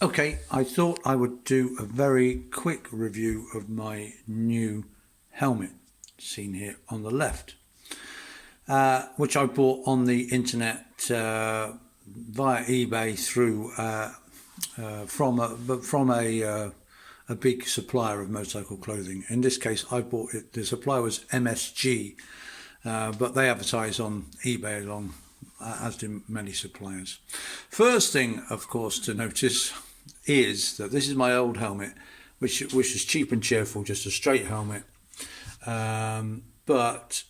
Okay, I thought I would do a very quick review of my new helmet, seen here on the left, which I bought on the internet via eBay through from a big supplier of motorcycle clothing. In this case, I bought it. The supplier was MSG, but they advertise on eBay along, as do many suppliers. First thing, of course, to notice is that this is my old helmet, which is cheap and cheerful, just a straight helmet. But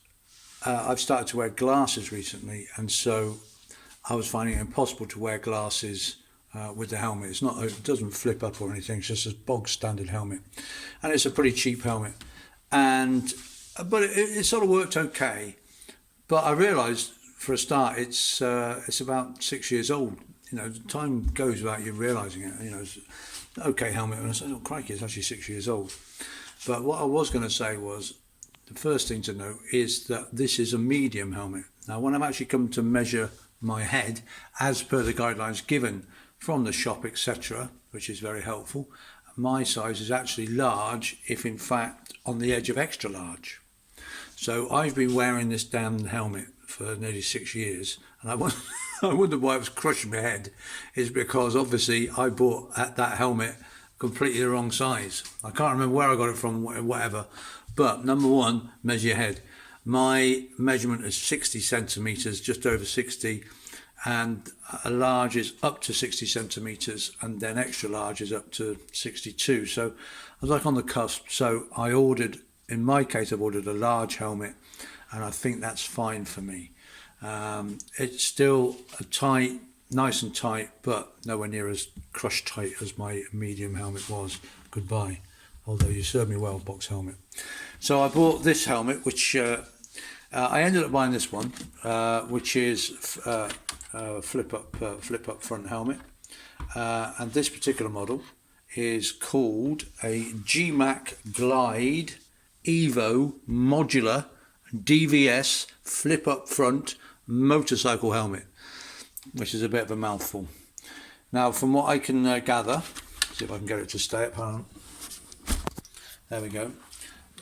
I've started to wear glasses recently, and so I was finding it impossible to wear glasses with the helmet. It doesn't flip up or anything. It's just a bog standard helmet, and it's a pretty cheap helmet. But it sort of worked okay. But I realised for a start, it's about 6 years old. You know, time goes without you realising it. You know, it's an okay helmet, and I said, "Oh crikey, it's actually 6 years old." But what I was going to say was, the first thing to note is that this is a medium helmet. Now, when I've actually come to measure my head, as per the guidelines given from the shop, etc., which is very helpful, my size is actually large, if in fact on the edge of extra large. So I've been wearing this damn helmet for nearly 6 years, and I wonder why it was crushing my head. Is because obviously I bought that helmet completely the wrong size. I can't remember where I got it from, whatever. But number one, measure your head. My measurement is 60 centimeters, just over 60, and a large is up to 60 centimeters, and then extra large is up to 62. So I was like on the cusp. So in my case, I've ordered a large helmet, and I think that's fine for me. It's still nice and tight, but nowhere near as crushed tight as my medium helmet was. Goodbye. Although you served me well, box helmet. So I bought this helmet, which I ended up buying this one, which is flip up front helmet, and this particular model is called a GMac Glide EVO Modular DVS flip up front motorcycle helmet, which is a bit of a mouthful. Now, from what I can gather, see if I can get it to stay up. Hold on. There we go.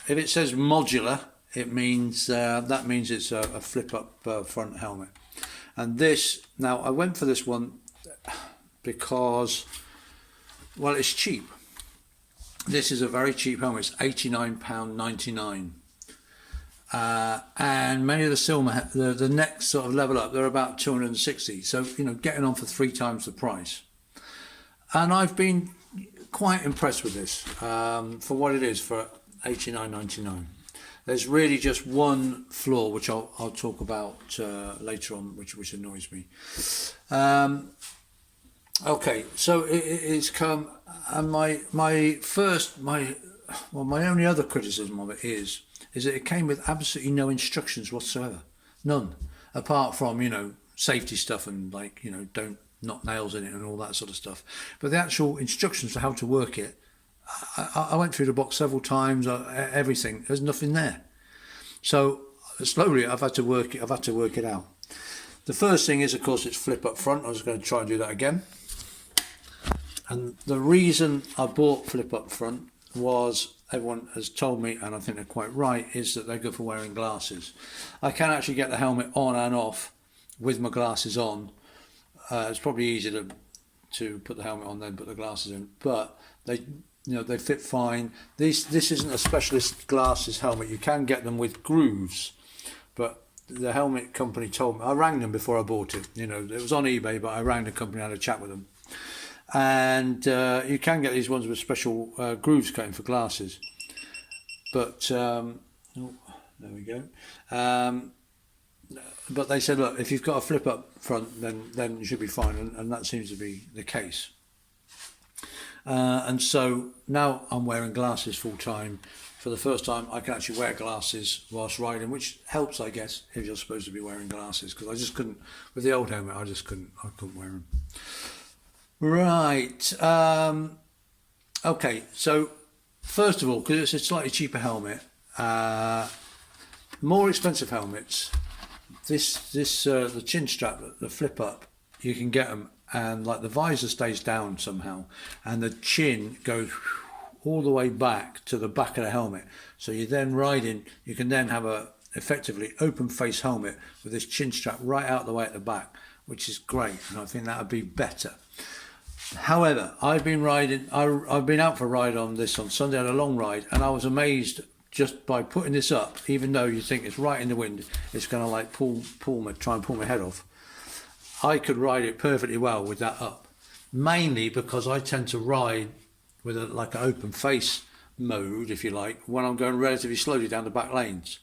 If it says modular, it means that means it's a flip up front helmet. And this, now I went for this one because, well, it's cheap. This is a very cheap helmet. It's £89.99. And many of the next sort of level up, they're about 260. So, you know, getting on for 3 times the price. And I've been quite impressed with this for what it is, for £89.99. There's really just one flaw, which I'll talk about later on, which annoys me. Okay, so it's come, and my only other criticism of it is that it came with absolutely no instructions whatsoever, none, apart from, you know, safety stuff and, like, you know, don't knock nails in it and all that sort of stuff. But the actual instructions for how to work it, I went through the box several times. Everything, there's nothing there. So slowly I've had to work it out. The first thing is, of course, it's flip up front. I was going to try and do that again. And the reason I bought flip up front was, everyone has told me, and I think they're quite right, is that they're good for wearing glasses. I can actually get the helmet on and off with my glasses on. It's probably easier to put the helmet on then put the glasses in, but they fit fine. This isn't a specialist glasses helmet. You can get them with grooves, but the helmet company told me, I rang them before I bought it. You know, it was on eBay, but I rang the company, had a chat with them, and you can get these ones with special grooves going for glasses. But there we go. But they said, look, if you've got a flip up front, then you should be fine, and that seems to be the case. And so now I'm wearing glasses full time. For the first time, I can actually wear glasses whilst riding, which helps, I guess, if you're supposed to be wearing glasses, because I just couldn't, with the old helmet, I couldn't wear them. Right. Okay, so first of all, because it's a slightly cheaper helmet, more expensive helmets, the chin strap, the flip up, you can get them and like the visor stays down somehow, and the chin goes all the way back to the back of the helmet. So you're then riding, you can then have a effectively open face helmet with this chin strap right out the way at the back, which is great, and I think that would be better. However, I've been out for a ride on this on Sunday, on a long ride, and I was amazed just by putting this up, even though you think it's right in the wind, it's going to like try and pull my head off. I could ride it perfectly well with that up, mainly because I tend to ride with like an open face mode, if you like, when I'm going relatively slowly down the back lanes.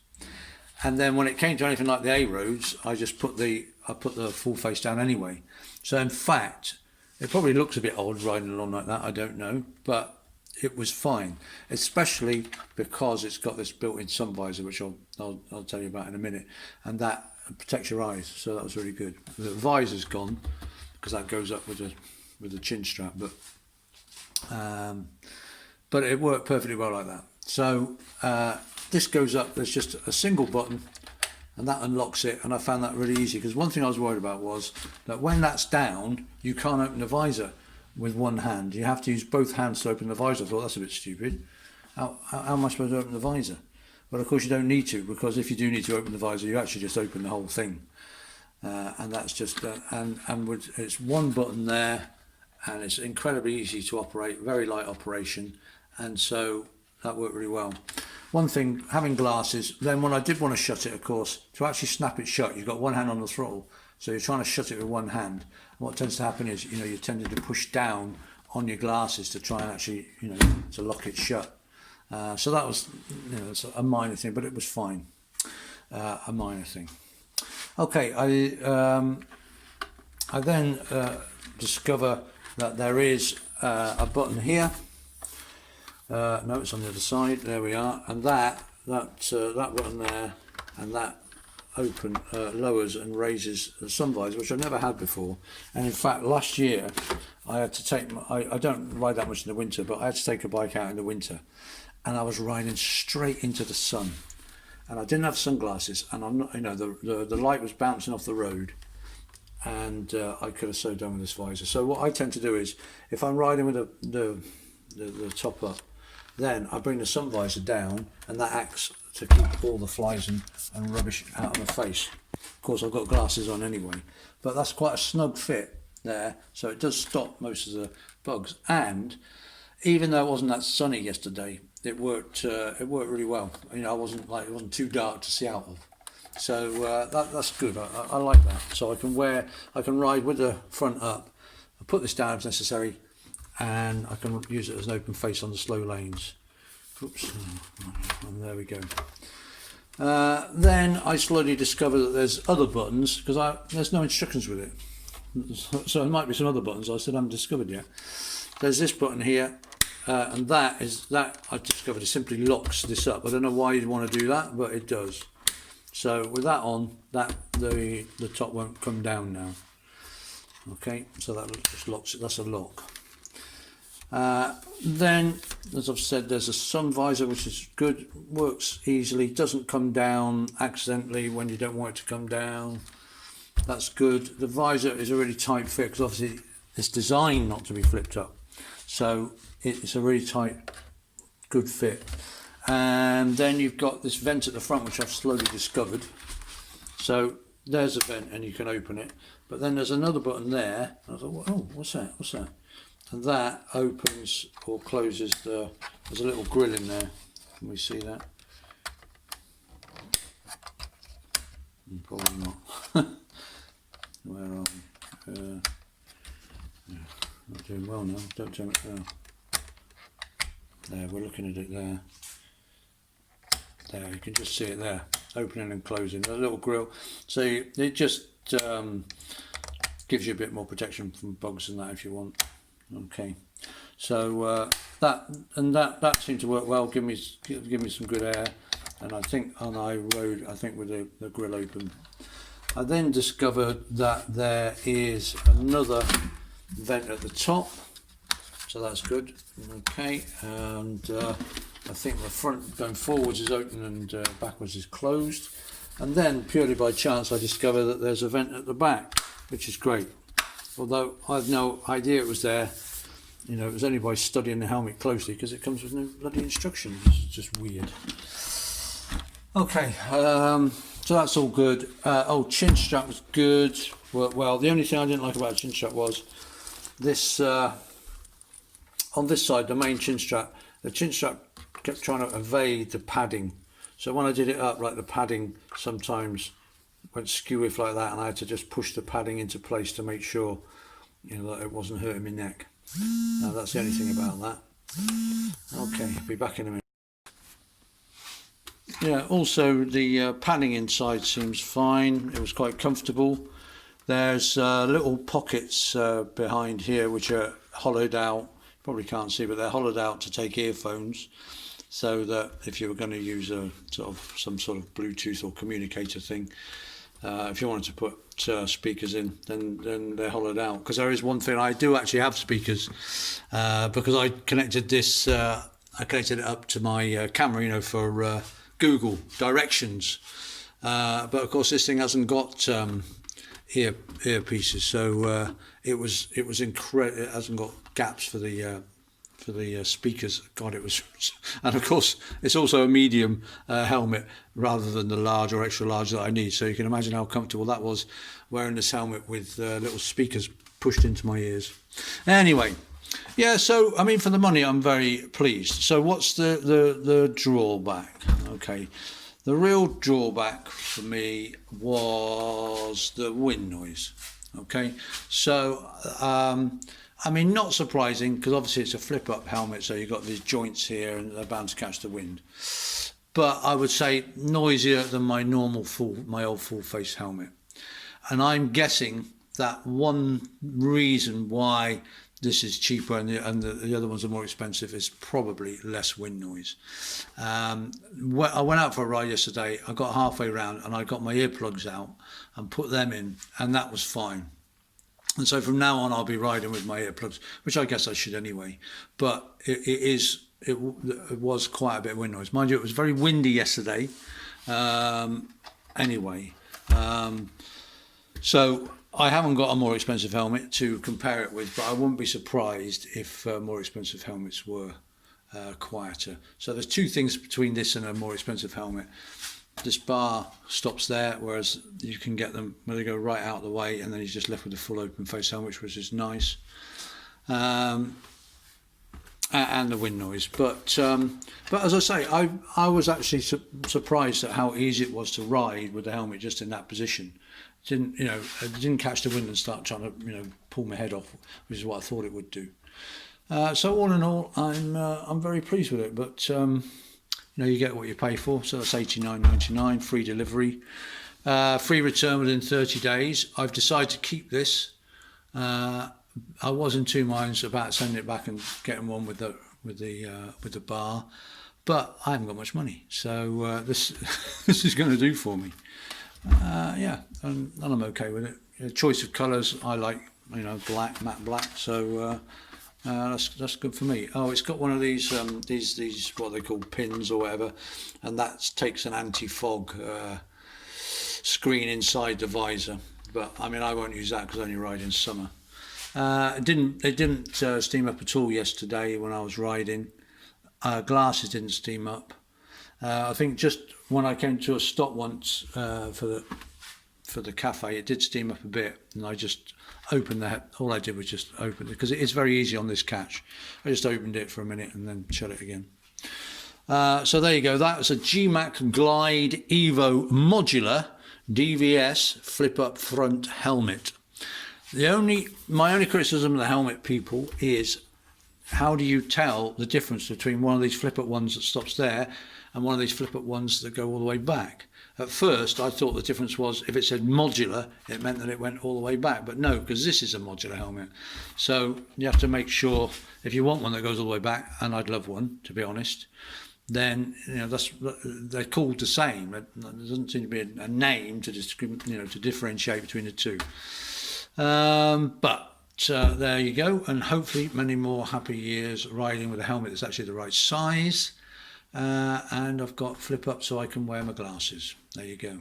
And then when it came to anything like the A roads, I just put the full face down anyway. So in fact, it probably looks a bit odd riding along like that, I don't know, but it was fine, especially because it's got this built-in sun visor, which I'll tell you about in a minute, and that protects your eyes, so that was really good. The visor's gone because that goes up with the chin strap, but it worked perfectly well like that. So this goes up, there's just a single button, and that unlocks it, and I found that really easy, because one thing I was worried about was that when that's down, you can't open the visor with one hand. You have to use both hands to open the visor. I thought, that's a bit stupid. How am I supposed to open the visor? But of course you don't need to, because if you do need to open the visor, you actually just open the whole thing. And that's just, it's one button there, and it's incredibly easy to operate, very light operation, and so that worked really well. One thing, having glasses, then when I did want to shut it, of course, to actually snap it shut, you've got one hand on the throttle, so you're trying to shut it with one hand. What tends to happen is, you're tending to push down on your glasses to try and actually, to lock it shut. So that was, it's a minor thing, but it was fine. A minor thing. Okay, I then discover that there is a button here. No, it's on the other side. There we are, and that button there, and that lowers and raises the sun visor, which I've never had before. And in fact, last year I had to take I don't ride that much in the winter, but I had to take a bike out in the winter, and I was riding straight into the sun, and I didn't have sunglasses, and I'm not, the light was bouncing off the road, and I could have so done with this visor. So what I tend to do is, if I'm riding with the top up, then I bring the sun visor down, and that acts to keep all the flies and rubbish out of my face. Of course, I've got glasses on anyway, but that's quite a snug fit there, so it does stop most of the bugs. And even though it wasn't that sunny yesterday, it worked really well. It wasn't too dark to see out of. So that's good. I like that. So I can ride with the front up. I put this down if necessary, and I can use it as an open face on the slow lanes. Oops, and there we go. Then I slowly discovered that there's other buttons, because there's no instructions with it. So there might be some other buttons I haven't discovered yet. There's this button here, and that I discovered it simply locks this up. I don't know why you'd want to do that, but it does. So with that on, the top won't come down now. Okay, so that just locks it. That's a lock. Then, as I've said, there's a sun visor, which is good, works easily, doesn't come down accidentally when you don't want it to come down. That's good. The visor is a really tight fit, because obviously it's designed not to be flipped up, so it's a really tight, good fit. And then you've got this vent at the front, which I've slowly discovered. So there's a vent, and you can open it, but then there's another button there. I thought, oh, what's that? And that opens or closes there's a little grill in there. Can we see that? Probably not. Where are we? Not doing well now. Don't turn it down. There, we're looking at it there. There, you can just see it there, opening and closing. A little grill. So it just gives you a bit more protection from bugs and that if you want. Okay, so that seemed to work well. Give me some good air, and I think I rode with the grill open. I then discovered that there is another vent at the top, so that's good. Okay, and I think the front going forwards is open and backwards is closed. And then purely by chance I discovered that there's a vent at the back, which is great. although I had no idea it was there. You know, it was only by studying the helmet closely, because it comes with no bloody instructions. It's just weird. Okay, so that's all good. Chin strap was good. Well, the only thing I didn't like about the chin strap was this, on this side, the main chin strap, the chin strap kept trying to evade the padding. So when I did it up, like, the padding sometimes went skew if like that, and I had to just push the padding into place to make sure, you know, that it wasn't hurting my neck. Now, that's the only thing about that. Okay, be back in a minute. Yeah, also the padding inside seems fine. It was quite comfortable. There's little pockets behind here which are hollowed out. Probably can't see, but they're hollowed out to take earphones, so that if you were going to use a some sort of Bluetooth or communicator thing, if you wanted to put speakers in, then they're hollowed out. Because there is one thing, I do actually have speakers, because I connected this, I connected it up to my camera, you know, for Google directions. But of course, this thing hasn't got earpieces, so it was incredible. It hasn't got gaps for the speakers. God, it was, and of course it's also a medium helmet rather than the large or extra large that I need. So you can imagine how comfortable that was, wearing this helmet with little speakers pushed into my ears. Anyway, yeah. So I mean, for the money, I'm very pleased. So what's the drawback? Okay. The real drawback for me was the wind noise. Okay, so I mean, not surprising, because obviously it's a flip-up helmet, so you've got these joints here and they're bound to catch the wind. But I would say noisier than my old full-face helmet. And I'm guessing that one reason why this is cheaper and the other ones are more expensive is probably less wind noise. I went out for a ride yesterday. I got halfway around and I got my earplugs out and put them in, and that was fine. And so from now on, I'll be riding with my earplugs, which I guess I should anyway. But it was quite a bit of wind noise. Mind you, it was very windy yesterday. Anyway, so I haven't got a more expensive helmet to compare it with, but I wouldn't be surprised if more expensive helmets were quieter. So there's two things between this and a more expensive helmet. This bar stops there, whereas you can get them where they go right out of the way, and then you're just left with a full open face helmet, which is nice. And the wind noise. But as I say, I was actually surprised at how easy it was to ride with the helmet just in that position. It didn't catch the wind and start trying to pull my head off, which is what I thought it would do. So all in all, I'm very pleased with it. But you get what you pay for. So that's $89.99, free delivery, free return within 30 days. I've decided to keep this. I was in two minds about sending it back and getting one with the bar, but I haven't got much money, so this is going to do for me. Yeah, and I'm okay with it. Choice of colours, I like black, matte black, so that's good for me. Oh, it's got one of these what they call pins or whatever, and that takes an anti-fog screen inside the visor. But I mean, I won't use that because I only ride in summer. It didn't steam up at all yesterday when I was riding. Glasses didn't steam up. I think just when I came to a stop once for the cafe, it did steam up a bit, and I just opened all I did was just open it, because it is very easy on this catch. I just opened it for a minute and then shut it again. So there you go. That was a GMac Glide EVO Modular DVS flip-up front helmet. My only criticism of the helmet, people, is how do you tell the difference between one of these flip-up ones that stops there and one of these flip-up ones that go all the way back? At first, I thought the difference was if it said modular, it meant that it went all the way back. But no, because this is a modular helmet. So you have to make sure, if you want one that goes all the way back, and I'd love one, to be honest, then they're called the same. There doesn't seem to be a name to to differentiate between the two. But there you go, and hopefully many more happy years riding with a helmet that's actually the right size. And I've got flip up so I can wear my glasses. There you go.